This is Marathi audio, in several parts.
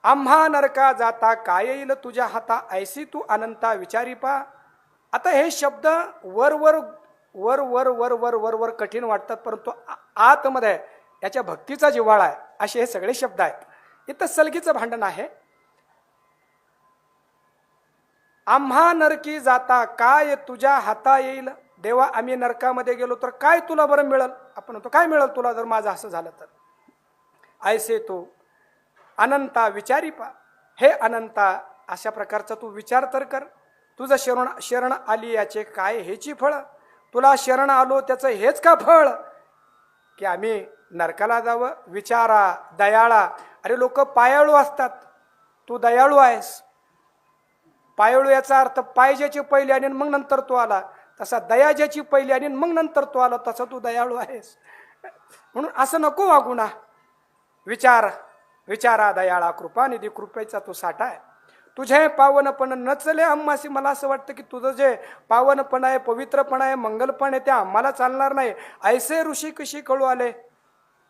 आम्हा नरका जाता काय येईल तुझ्या हाता, ऐसी तू अनंता विचारी पा. आता हे शब्द वर वर वर वर वर वर वर वर कठीण वाटतात, परंतु आतमध्ये याच्या भक्तीचा जिव्हाळा आहे असे हे सगळे शब्द आहेत. इथं सलगीचं भांडण आहे. आम्हा नरकी जाता काय तुझ्या हाता येईल. देवा आम्ही नरकामध्ये गेलो तर काय तुला बरं मिळेल. आपण म्हणतो काय मिळेल तुला जर माझं असं झालं तर. ऐसे तू अनंता विचारी पा. हे अनंता अशा प्रकारचा तू विचार तर कर. तुझं शरण आली याचे काय हेची फळ. तुला शरण आलो त्याचं हेच का फळ की आम्ही नरकाला जावं. विचारा दयाळा. अरे लोक पायाळू असतात, तू दयाळू आहेस. पायाळू याचा अर्थ पाय ज्याची पहिली आणि मग नंतर तू आला, तसा दया ज्याची पहिली आणि मग नंतर तू आला, तसा तू दयाळू आहेस. म्हणून असं नको वागू ना. विचारा दयाळा कृपानिधी. कृपेचा तू साठा आहे. तुझे पावनपण नचले आम्हासी. मला असं वाटतं की तुझं जे पावनपण आहे, पवित्रपण आहे, मंगलपण आहे ते आम्हाला चालणार नाही. ऐसे ऋषी कशी कळू आले.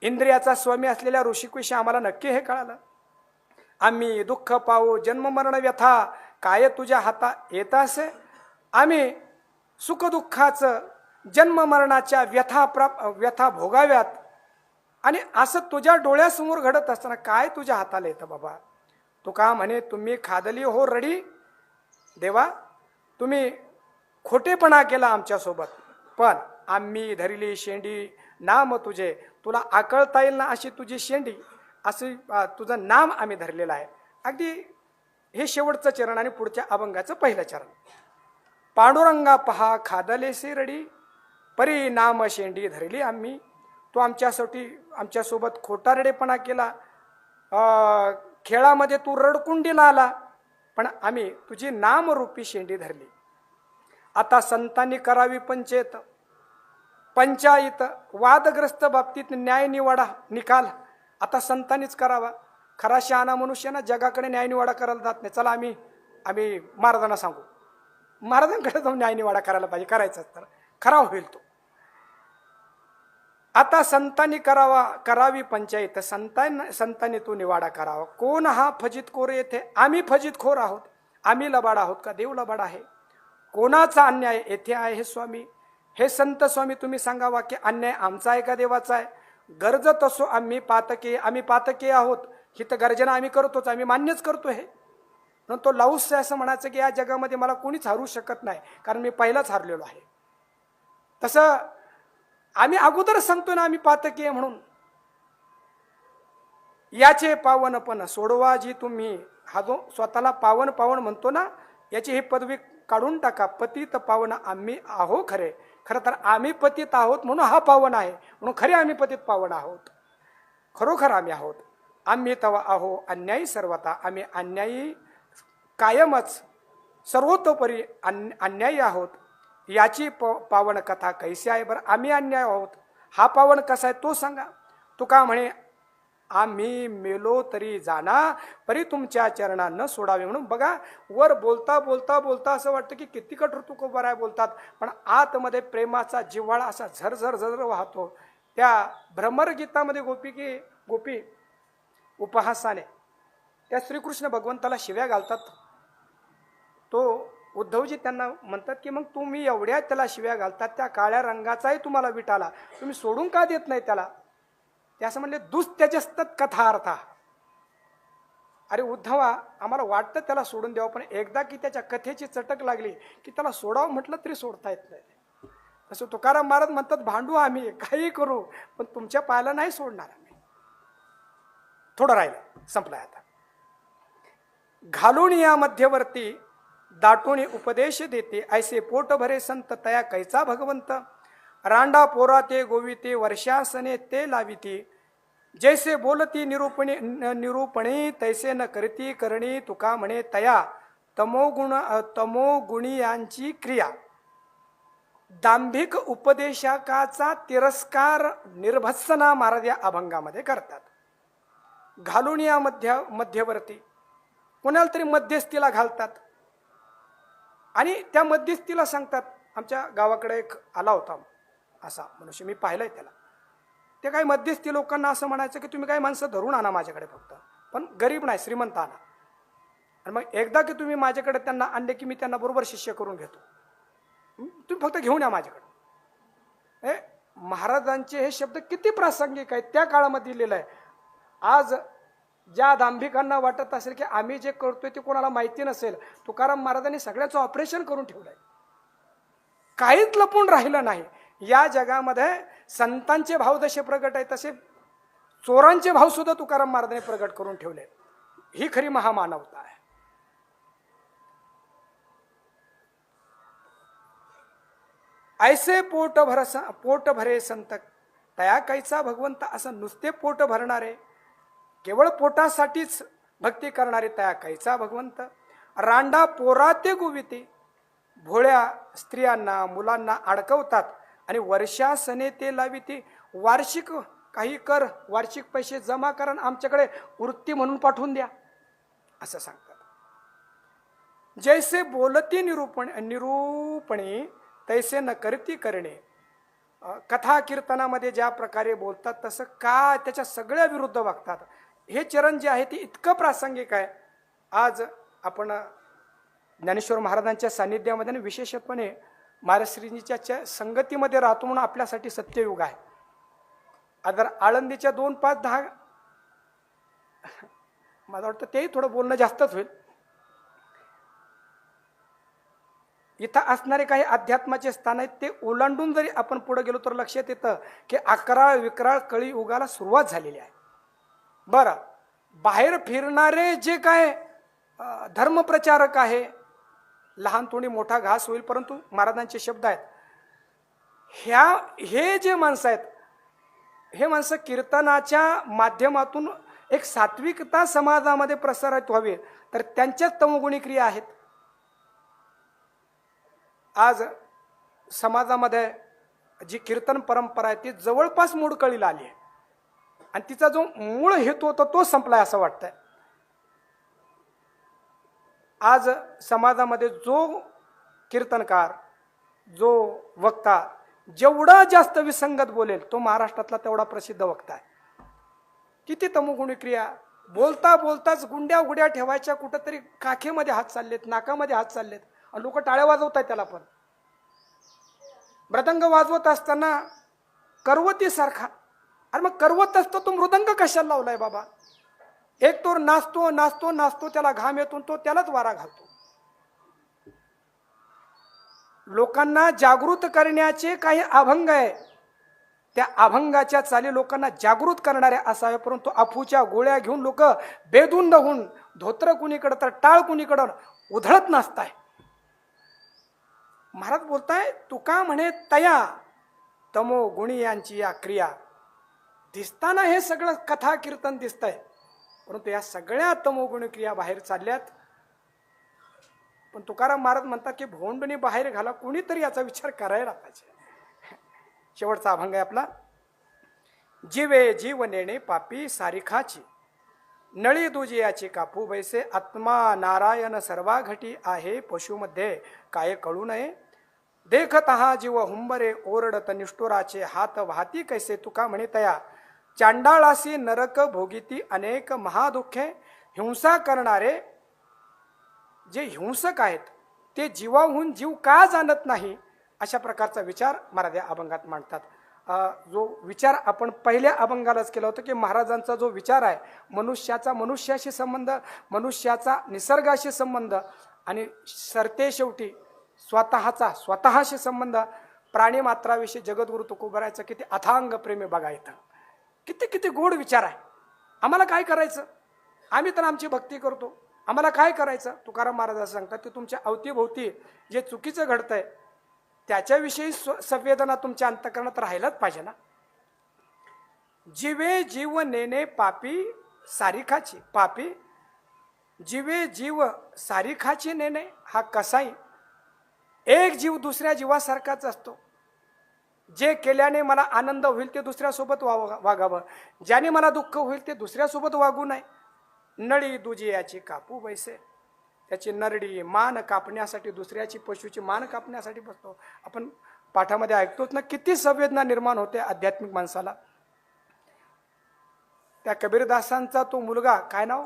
इंद्रियाचा स्वामी असलेल्या ऋषिकशी आम्हाला नक्की हे कळालं. आम्ही दुःख पाहू जन्म मरण व्यथा काय तुझ्या हाता येत असे. आम्ही सुखदुःखाचं जन्म मरणाच्या व्यथा भोगाव्यात आणि असं तुझ्या डोळ्यासमोर घडत असताना काय तुझ्या हाताला येतं बाबा. तुका म्हणे तुम्ही खादली हो रडी. देवा तुम्ही खोटेपणा केला आमच्यासोबत, पण आम्ही धरली शेंडी नाम तुझे. तुला आकळता येईल ना अशी तुझी शेंडी, असे तुझं नाम आम्ही धरलेलं आहे. अगदी हे शेवटचं चरण आणि पुढच्या अभंगाचं पहिलं चरण. पांडुरंगा पहा खादलेसे रडी, परी नाम शेंडी धरली आम्ही. तू आमच्यासोबत खोटा रडेपणा केला. खेळामध्ये तू रडकुंडीला आला, पण आम्ही तुझी नामरूपी शेंडी धरली. आता संतांनी करावी पंचायत वादग्रस्त बाबतीत न्याय निवाडा निकाल आता संतांनीच करावा. खरा शहाणा मनुष्यानं जगाकडे न्याय निवाडा करायला जात नाही. चला आम्ही महाराजांना सांगू, महाराजांकडे जाऊन न्याय निवाडा करायला पाहिजे. करायचं तर खरा होईल तो. आता संतांनी करावी पंचायत. संतांनी तो निवाडा करावा. कोण हा फजितखोर येथे. आम्ही फजितखोर आहोत. आम्ही लबाड आहोत का देव लबाड आहे. कोणाचा अन्याय येथे आहे हे स्वामी. हे संत स्वामी तुम्ही सांगावा की अन्याय आमचा आहे का देवाचा आहे. गरजत असो आम्ही पातके आहोत. हित गर्जना आम्ही करतोच, आम्ही मान्यच करतो. हे म्हणून तो लाऊस असं म्हणायचं की या जगामध्ये मला कोणीच हरू शकत नाही, कारण मी पहिलाच हारलेलो आहे. तसं आम्ही अगोदर सांगतो ना आम्ही पातकीय म्हणून. याचे पावनपण सोडवा जी तुम्ही. हा जो स्वतःला पावन म्हणतो ना, याची ही पदवी काढून टाका. पतित पावन आम्ही आहो खरे. खरं तर आम्ही पतित आहोत म्हणून हा पावन आहे, म्हणून खरे आम्ही पतित पावन आहोत. खरोखर आम्ही आहोत. आम्ही तवा आहो अन्यायी सर्वता. आम्ही अन्यायी कायमच सर्वतोपरी अन्यायी आहोत. याची पावन कथा कैसी आहे बरं. आम्ही अन्याय आहोत, हा पावन कसा आहे तो सांगा. तुका म्हणे आम्ही मेलो तरी जाना, परी तुमच्या चरणांना सोडावे. म्हणून बघा वर बोलता असं वाटतं की किती कठोर तुकोबाराय बोलतात, पण आतमध्ये प्रेमाचा जिव्हाळा असा झरझर वाहतो. त्या भ्रमरगीतामध्ये गोपी उपहासाने त्या श्रीकृष्ण भगवंताला शिव्या घालतात. तो उद्धवजी त्यांना म्हणतात की मग तुम्ही एवढ्या त्याला शिव्या घालतात, त्या काळ्या रंगाचाही तुम्हाला विटाला, तुम्ही सोडून का देत नाही त्याला. ते असं म्हणले दुस्त्यजस्तत कथार्था. अरे उद्धवा आम्हाला वाटतं त्याला सोडून द्यावं, पण एकदा की त्याच्या कथेची चटक लागली की त्याला सोडावं म्हटलं तरी सोडता येत नाही. तसं तुकाराम महाराज म्हणतात भांडू आम्ही काही करू, पण तुमच्या पायाला नाही सोडणार आम्ही. थोडं राहिलं, संपलाय आता. घालून या मध्यवर्ती दाटून उपदेश देते. ऐसे पोट भरे संत तया कैचा भगवंत. रांडा पोरा ते गोविते वर्षासने ते लाविती. जैसे बोलती निरूपणे तैसे न करती करणी. तुका म्हणे तया तमोगुणी यांची क्रिया. दांभिक उपदेशकाचा तिरस्कार निर्भत्सना महाराज या अभंगामध्ये करतात. घालून या मध्यवर्ती कोणाला तरी मध्यस्थीला घालतात आणि त्या मध्यस्थीला सांगतात. आमच्या गावाकडे एक आला होता असा मनुष्य, मी पाहिलंय त्याला. ते काही मध्यस्थी लोकांना असं म्हणायचं की तुम्ही काही माणसं धरून आणा माझ्याकडे फक्त, पण गरीब नाही, श्रीमंत आणा. आणि मग एकदा की तुम्ही माझ्याकडे त्यांना आणले की मी त्यांना बरोबर शिष्य करून घेतो. तुम्ही फक्त घेऊन या माझ्याकडे. हे महाराजांचे हे शब्द किती प्रासंगिक आहेत, त्या काळामध्ये दिलेलं आहे. आज ज्या दांभिकांना वाटत असेल की आम्ही जे करतोय ते कोणाला माहिती नसेल, तुकाराम महाराजांनी सगळ्याचं ऑपरेशन करून ठेवलंय. काहीच लपून राहिलं नाही. या जगामध्ये संतांचे भाव जसे प्रगट आहेत तसे चोरांचे भाव सुद्धा तुकाराम महाराजांनी प्रगट करून ठेवले. ही खरी महामानवता आहे. ऐसे पोट भरे संत तया कैचा भगवंत. असं नुसते पोट भरणारे, केवळ पोटासाठीच भक्ती करणारे तया कैचा भगवंत. रांडा पोरा ते गुविते, भोळ्या स्त्रियांना मुलांना अडकवतात आणि वर्षासने ते लाविते. वार्षिक काही कर, वार्षिक पैसे जमा करा, आमच्याकडे वृत्ती म्हणून पाठवून द्या असं सांगतात. जैसे बोलती निरूपणे तैसे न करती करणे. कथा कीर्तनामध्ये ज्या प्रकारे बोलतात तसं का त्याच्या सगळ्या विरुद्ध वागतात. हे चरण जे आहे ते इतकं प्रासंगिक आहे. आज आपण ज्ञानेश्वर महाराजांच्या सानिध्यामध्ये आणि विशेषपणे महाराष्ट्रींच्या संगतीमध्ये राहतो म्हणून आपल्यासाठी सत्ययुग आहे. अगर आळंदीच्या 2, 5, 10 मला वाटतं तेही थोडं बोलणं जास्तच होईल. इथं असणारे काही अध्यात्माचे स्थान आहेत ते ओलांडून जरी आपण पुढे गेलो तर लक्षात येतं की अकराळ विकराळ कळी युगाला सुरुवात झालेली आहे. बरं, बाहेर फिरणारे जे काय धर्मप्रचारक आहे, लहान तोंडी मोठा घास होईल, परंतु महाराजांचे शब्द आहेत, हे जे माणसं आहेत, हे माणसं कीर्तनाच्या माध्यमातून एक सात्विकता समाजामध्ये प्रसारित व्हावी, तर त्यांच्याच तमोगुणी क्रिया आहेत. आज समाजामध्ये जी कीर्तन परंपरा आहे ती जवळपास मोडकळीला आली आहे आणि तिचा जो मूळ हेतू होता तो संपलाय असं वाटतंय. आज समाजामध्ये जो कीर्तनकार, जो वक्ता जेवढा जास्त विसंगत बोलेल तो महाराष्ट्रातला तेवढा प्रसिद्ध वक्ता आहे. किती तमोगुणी क्रिया, बोलता बोलताच गुंड्या उघड्या ठेवायच्या, कुठंतरी काखेमध्ये हात चाललेत, नाकामध्ये हात चाललेत आणि लोक टाळ्या वाजवत आहेत. त्याला पण मृदंग वाजवत असताना करवती सारखा, अरे मग करवत असतो तो मृदंग कशाला लावलाय बाबा? एक तो नाचतो नाचतो नाचतो, त्याला घाम येतो, तो त्यालाच वारा घालतो. लोकांना जागृत करण्याचे काही अभंग आहे, त्या अभंगाच्या चाली लोकांना जागृत करणाऱ्या असाव्या, परंतु अफूच्या गोळ्या घेऊन लोक बेधुंद होऊन धोत्र कुणीकडं तर टाळ कुणीकडं उधळत नसताय. महाराज बोलताय, तुका म्हणे तया तमो गुणी यांची या क्रिया. दिसताना हे सगळं कथा कीर्तन दिसतंय, परंतु या सगळ्या तमोगुणी क्रिया बाहेर चालल्यात. पण तुकाराम महाराज म्हणतात की भोंडणी बाहेर घाला, कुणीतरी याचा विचार करायला पाहिजे. शेवटचा अभंग आहे आपला. जीवे जीव नेणे पापी सारिखाची, नळी दुजियाची कापू बैसे. आत्मा नारायण सर्वा घटी आहे, पशुमध्ये काय कळू नये. देखत हा जीव हुंबरे ओरडत निष्ठुराचे, हात वाहती कैसे. तुका म्हणे तया चांडाळासी नरक भोगिती अनेक महादुःखे. हिंसा करणारे जे हिंसक आहेत ते जीवाहून जीव का जाणत नाही, अशा प्रकारचा विचार महाराज या अभंगात मांडतात. जो विचार आपण पहिल्या अभंगालाच केला होता की महाराजांचा जो विचार आहे, मनुष्याचा मनुष्याशी संबंध, मनुष्याचा निसर्गाशी संबंध आणि सरते शेवटी स्वतःशी संबंध, प्राणी मात्राविषयी जगद्गुरु तुकोबरायचं किती अथांग प्रेम बघा इथं. किती किती गोड विचार आहे. आम्हाला काय करायचं, आम्ही तर आमची भक्ती करतो, आम्हाला काय करायचं. तुकाराम महाराज सांगतात की तुमच्या अवतीभोवती जे चुकीचं घडतंय त्याच्याविषयी संवेदना तुमच्या अंतःकरणात राहिलाच पाहिजे ना. जीवे जीव नेणे पापी सारिखाची. पापी जीवे जीव सारिखाची नेणे हा कसाई. एक जीव दुसऱ्या जीवासारखाच असतो. जे केल्याने मला आनंद होईल ते दुसऱ्यासोबत वागावं, ज्याने मला दुःख होईल ते दुसऱ्यासोबत वागू नये. नळी दुजियाची कापू बैसे. त्याची नरडी मान कापण्यासाठी, दुसऱ्याची पशुची मान कापण्यासाठी बसतो. आपण पाठामध्ये ऐकतोच ना, किती संवेदना निर्माण होते आध्यात्मिक माणसाला. त्या कबीरदासांचा तो मुलगा काय नाव,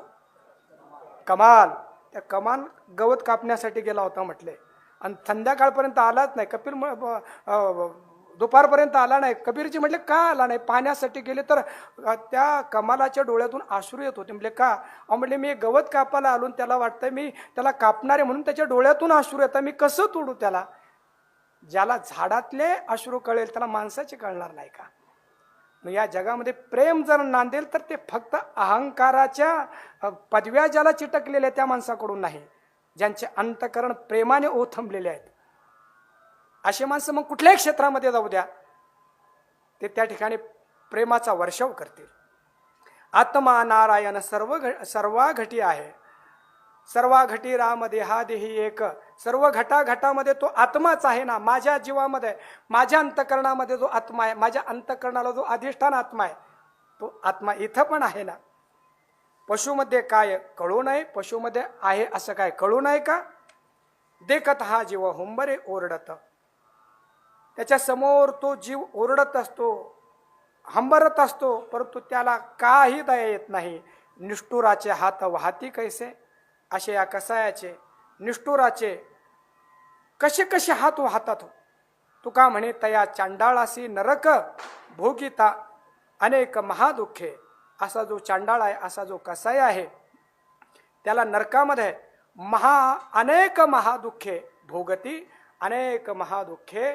कमाल, त्या कमाल गवत कापण्यासाठी गेला होता म्हटले, आणि संध्याकाळपर्यंत आलाच नाही. कपिल दुपारपर्यंत आला नाही. कबीरजी म्हटले का आला नाही, पाण्यासाठी गेले. तर त्या कमालाच्या डोळ्यातून अश्रू येत होते. म्हटले का, म्हटले मी गवत कापायला आलो, त्याला वाटतंय मी त्याला कापणारे म्हणून त्याच्या डोळ्यातून अश्रू येतात, मी कसं तोडू त्याला. ज्याला झाडातले अश्रू कळेल त्याला माणसाचे कळणार नाही का. मग या जगामध्ये प्रेम जर नांदेल तर ते फक्त अहंकाराच्या पदव्या ज्याला चिटकलेल्या त्या माणसाकडून नाही, ज्यांचे अंतकरण प्रेमाने ओथंबलेले आहेत. असे माणसं मग कुठल्याही क्षेत्रामध्ये जाऊ द्या, ते त्या ठिकाणी प्रेमाचा वर्षाव करतील. आत्मा नारायण सर्व घटी आहे, सर्व घटी राम देहा देही एक. सर्व घटाघटामध्ये तो आत्माच आहे ना. माझ्या जीवामध्ये, माझ्या अंतकरणामध्ये जो आत्मा आहे, माझ्या अंतकरणाला जो अधिष्ठान आत्मा आहे, तो आत्मा इथं पण आहे ना. पशुमध्ये काय कळू नये, पशुमध्ये आहे असं काय कळू नये का. देखत हा जीव हुंबरे ओरडत, त्याच्या समोर तो जीव ओरडत असतो, हंबरत असतो, परंतु त्याला काही दया येत नाही. निष्ठुराचे हात वाहती कैसे, असे या कसायाचे निष्ठुराचे कसे कसे हात वाहतात. तुका म्हणे तया चांडाळासी नरक भोगिता अनेक महादुःखे. असा जो चांडाळ आहे, असा जो कसाय आहे, त्याला नरकामध्ये अनेक महादुःखे भोगती, अनेक महादुःखे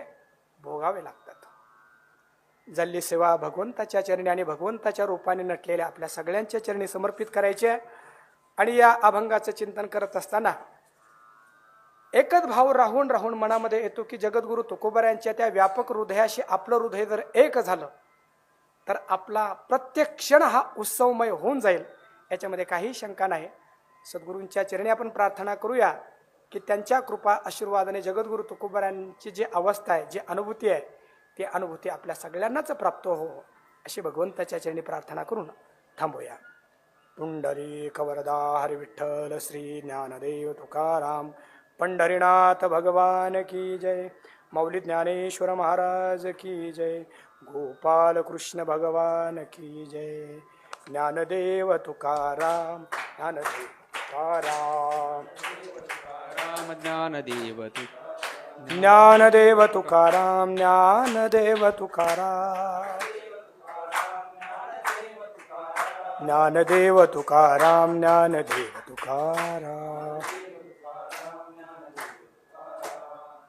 भोगावे लागतात. जल्ली सेवा भगवंताच्या चरणी आणि भगवंताच्या रूपाने नटलेल्या आपल्या सगळ्यांच्या चरणी समर्पित करायचे. आणि या अभंगाचं चिंतन करत असताना एकच भाव राहून राहून मनामध्ये येतो की जगद्गुरु तुकोबारायांच्या त्या व्यापक हृदयाशी आपलं हृदय जर एक झालं तर आपला प्रत्येक क्षण हा उत्सवमय होऊन जाईल, याच्यामध्ये काही शंका नाही. सद्गुरूंच्या चरणी आपण प्रार्थना करूया की त्यांच्या कृपा आशीर्वादाने जगद्गुरु तुकोबारायांची जी अवस्था आहे, जी अनुभूती आहे, ती अनुभूती आपल्या सगळ्यांनाच प्राप्त हो, अशी भगवंताच्या चरणी प्रार्थना करून थांबूया. पुंडरीक वरदा हरी विठ्ठल श्री ज्ञानदेव तुकाराम पंढरीनाथ भगवान की जय. मौली ज्ञानेश्वर महाराज की जय. गोपाल कृष्ण भगवान की जय. ज्ञानदेव तुकाराम ज्ञानदेव तुकाराम ज्ञानदेव ज्ञानदेव तुकाराम ज्ञानदेव तुकाराम ज्ञानदेव तुकाराम ज्ञानदेव तुकाराम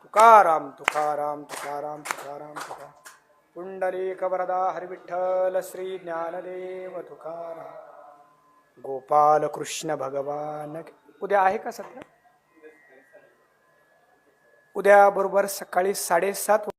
तुकाराम तुकाराम तुकाराम तुकाराम तुकाराम. पुंडलीक वरदा हरी विठ्ठल श्री ज्ञानदेव तुकाराम. गोपाल कृष्ण भगवान. उद्या आहे का सत्य? उद्या बरोबर सकाळी 7:30